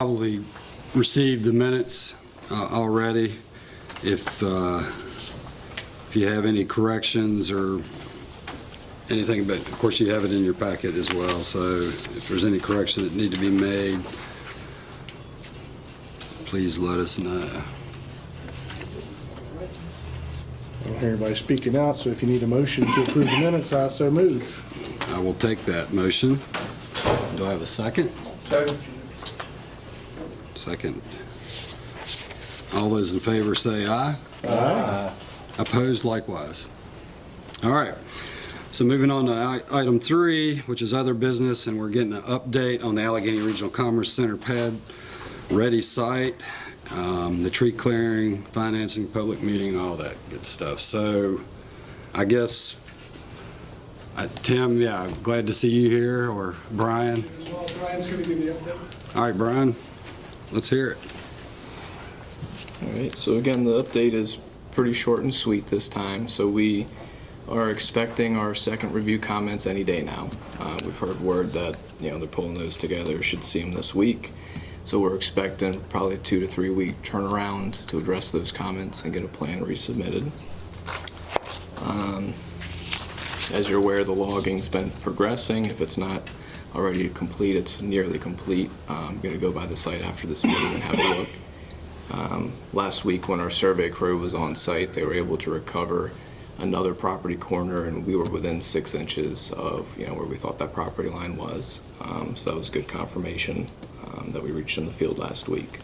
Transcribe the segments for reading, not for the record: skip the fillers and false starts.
probably received the minutes already. If you have any corrections or anything, but of course you have it in your packet as well, so if there's any correction that need to be made, please let us know. I don't hear anybody speaking out, so if you need a motion to approve the minutes, I so move. I will take that motion. Do I have a second? Second. All those in favor say aye. Aye. Opposed likewise. All right. So moving on to item 3, which is other business, and we're getting an update on the Alleghany Regional Commerce Center pad ready site, the tree clearing, financing, public meeting, all that good stuff. So I guess, Tim, yeah, I'm glad to see you here, or Bryan. Well, Brian's going to give you the update. All right, Bryan, let's hear it. All right, so again, the update is pretty short and sweet this time. So we are expecting our second review comments any day now. We've heard word that they're pulling those together, should see them this week. So we're expecting probably a 2 to 3 week turnaround to address those comments and get a plan resubmitted. As you're aware, the logging's been progressing. If it's not already complete, it's nearly complete. I'm going to go by the site after this meeting and have a look. Last week when our survey crew was on site, they were able to recover another property corner, and we were within 6 inches of where we thought that property line was. So that was good confirmation that we reached in the field last week.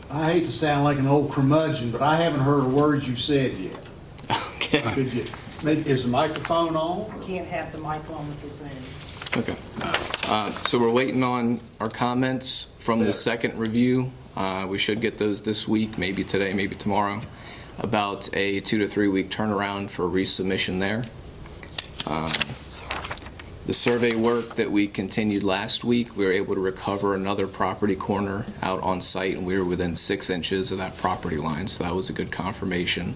I hate to sound like an old curmudgeon, but I haven't heard a word you've said yet. Okay. Could you, is the microphone on? Can't have the mic on with this end. Okay. So we're waiting on our comments from the second review. We should get those this week, maybe today, maybe tomorrow, about a 2 to 3 week turnaround for resubmission there. The survey work that we continued last week, we were able to recover another property corner out on site, and we were within 6 inches of that property line, so that was a good confirmation.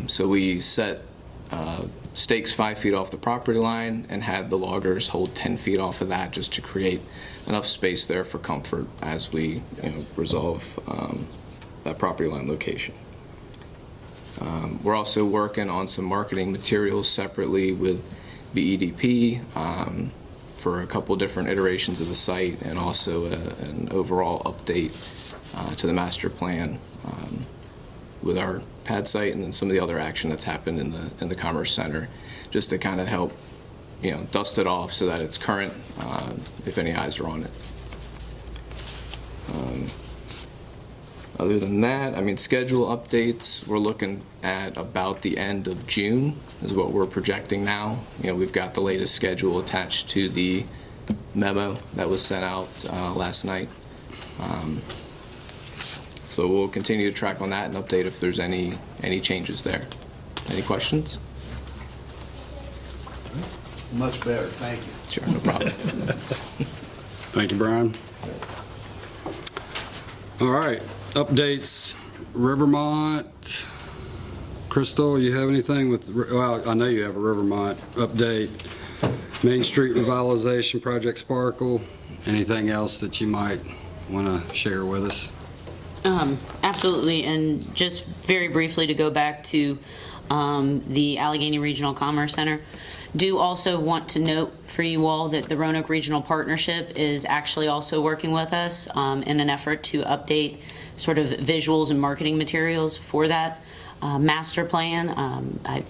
So we set stakes 5 feet off the property line and had the loggers hold 10 feet off of that, just to create enough space there for comfort as we resolve that property line location. We're also working on some marketing materials separately with BEDP for a couple different iterations of the site, and also an overall update to the master plan with our pad site, and then some of the other action that's happened in the Commerce Center, just to kind of help dust it off so that it's current if any eyes are on it. Other than that, schedule updates, we're looking at about the end of June is what we're projecting now. We've got the latest schedule attached to the memo that was sent out last night. So we'll continue to track on that and update if there's any changes there. Any questions? Much better, thank you. Sure, no problem. Thank you, Bryan. All right, updates, Rivermont. Krystal, you have anything with, well, I know you have a Rivermont update. Main Street Revitalization Project Sparkle. Anything else that you might want to share with us? Absolutely, and just very briefly to go back to the Alleghany Regional Commerce Center, do also want to note for you all that the Roanoke Regional Partnership is actually also working with us in an effort to update sort of visuals and marketing materials for that master plan.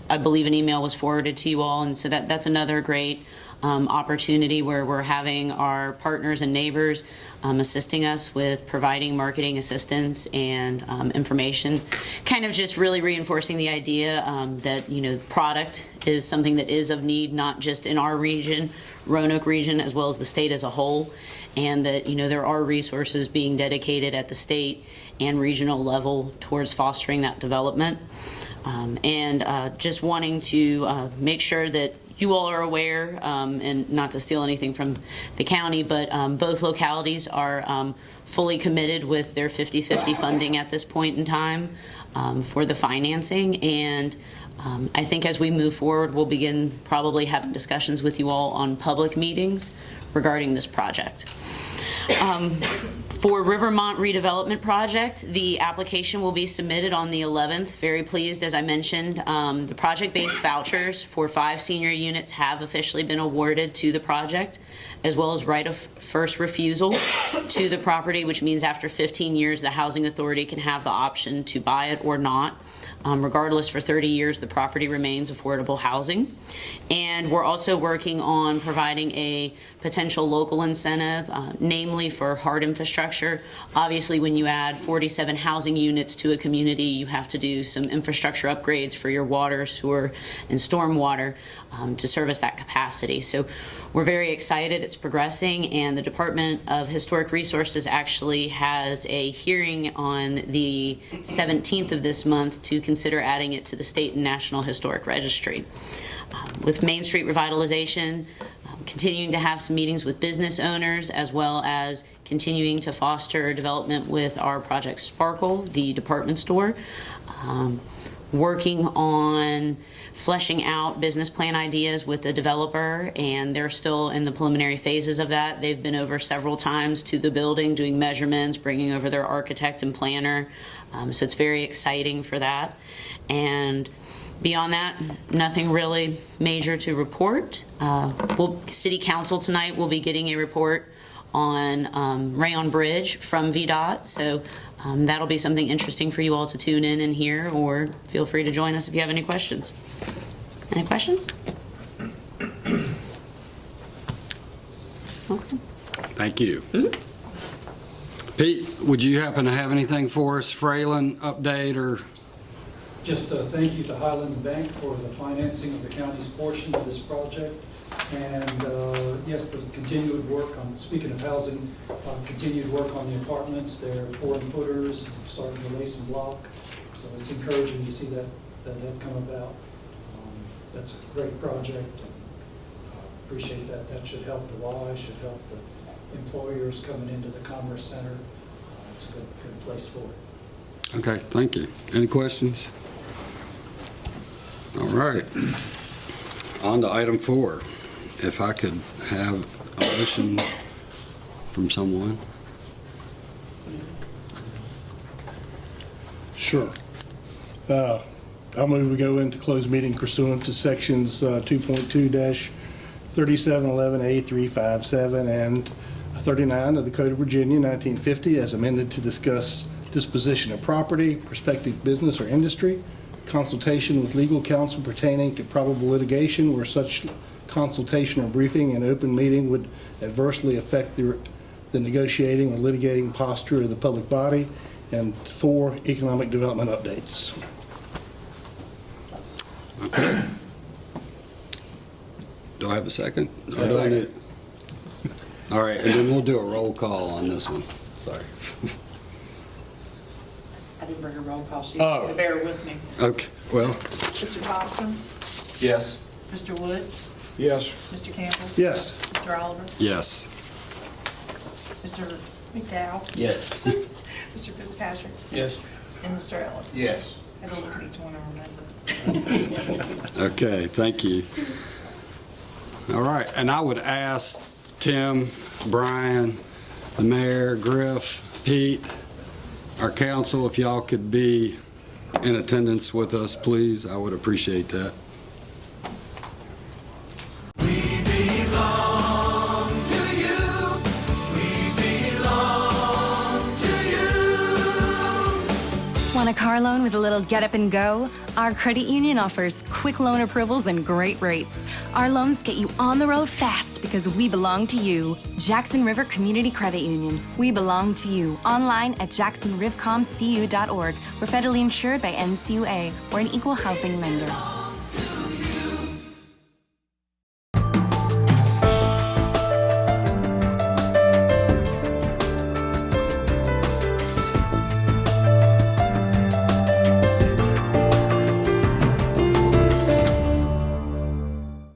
I believe an email was forwarded to you all, and so that's another great opportunity where we're having our partners and neighbors assisting us with providing marketing assistance and information, kind of just really reinforcing the idea that product is something that is of need, not just in our region, Roanoke region, as well as the state as a whole, and that there are resources being dedicated at the state and regional level towards fostering that development, and just wanting to make sure that you all are aware, and not to steal anything from the county, but both localities are fully committed with their 50-50 funding at this point in time for the financing. And I think as we move forward, we'll begin probably having discussions with you all on public meetings regarding this project. For Rivermont redevelopment project, the application will be submitted on the 11th. Very pleased, as I mentioned, the project-based vouchers for 5 senior units have officially been awarded to the project, as well as right of first refusal to the property, which means after 15 years, the Housing Authority can have the option to buy it or not. Regardless, for 30 years, the property remains affordable housing. And we're also working on providing a potential local incentive, namely for hard infrastructure. Obviously, when you add 47 housing units to a community, you have to do some infrastructure upgrades for your water, sewer, and stormwater to service that capacity. So we're very excited. It's progressing, and the Department of Historic Resources actually has a hearing on the 17th of this month to consider adding it to the state and national historic registry. With Main Street revitalization, continuing to have some meetings with business owners, as well as continuing to foster development with our Project Sparkle, the department store. Working on fleshing out business plan ideas with the developer, and they're still in the preliminary phases of that. They've been over several times to the building, doing measurements, bringing over their architect and planner. So it's very exciting for that. And beyond that, nothing really major to report. City Council tonight will be getting a report on Rayon Bridge from VDOT, so that'll be something interesting for you all to tune in and hear, or feel free to join us if you have any questions. Any questions? Okay. Thank you. Pete, would you happen to have anything for us, Fralin update or? Just thank you to Highland Bank for the financing of the county's portion of this project. And yes, the continued work on, speaking of housing, continued work on the apartments. They're pouring footers, starting to lay some block. So it's encouraging to see that come about. That's a great project. And, appreciate that. That should help the Y, should help the employers coming into the Commerce Center. It's a good place for it. Okay, thank you. Any questions? All right. On to item 4. If I could have a motion from someone. Sure. I'll move we go into closed meeting pursuant to sections 2.2-3711A 357 and 39 of the Code of Virginia 1950 as amended to discuss disposition of property, prospective business or industry, consultation with legal counsel pertaining to probable litigation where such consultation or briefing in open meeting would adversely affect the negotiating or litigating posture of the public body, and 4, economic development updates. Okay. Do I have a second? Or do I need- All right, and then we'll do a roll call on this one. Sorry. I didn't bring a roll call sheet, Oh. so bear with me. Okay, well, Mr. Thompson? Yes. Mr. Wood? Yes. Mr. Campbell? Yes. Mr. Oliver? yes. Mr. McDowell? Yes. Mr. Fitzpatrick? Yes. And Mr. Ellis? Yes. I had to look at each one and remember. Okay, thank you. All right, and I would ask Tim, Brian, the mayor, Griff, Pete, our council, if y'all could be in attendance with us, please. I would appreciate that. Want a car loan with a little get up and go? Our credit union offers quick loan approvals and great rates. Our loans get you on the road fast because we belong to you. Jackson River Community Credit Union. We belong to you. Online at jacksonrivcomcu.org. We're federally insured by NCUA. We're an equal housing lender.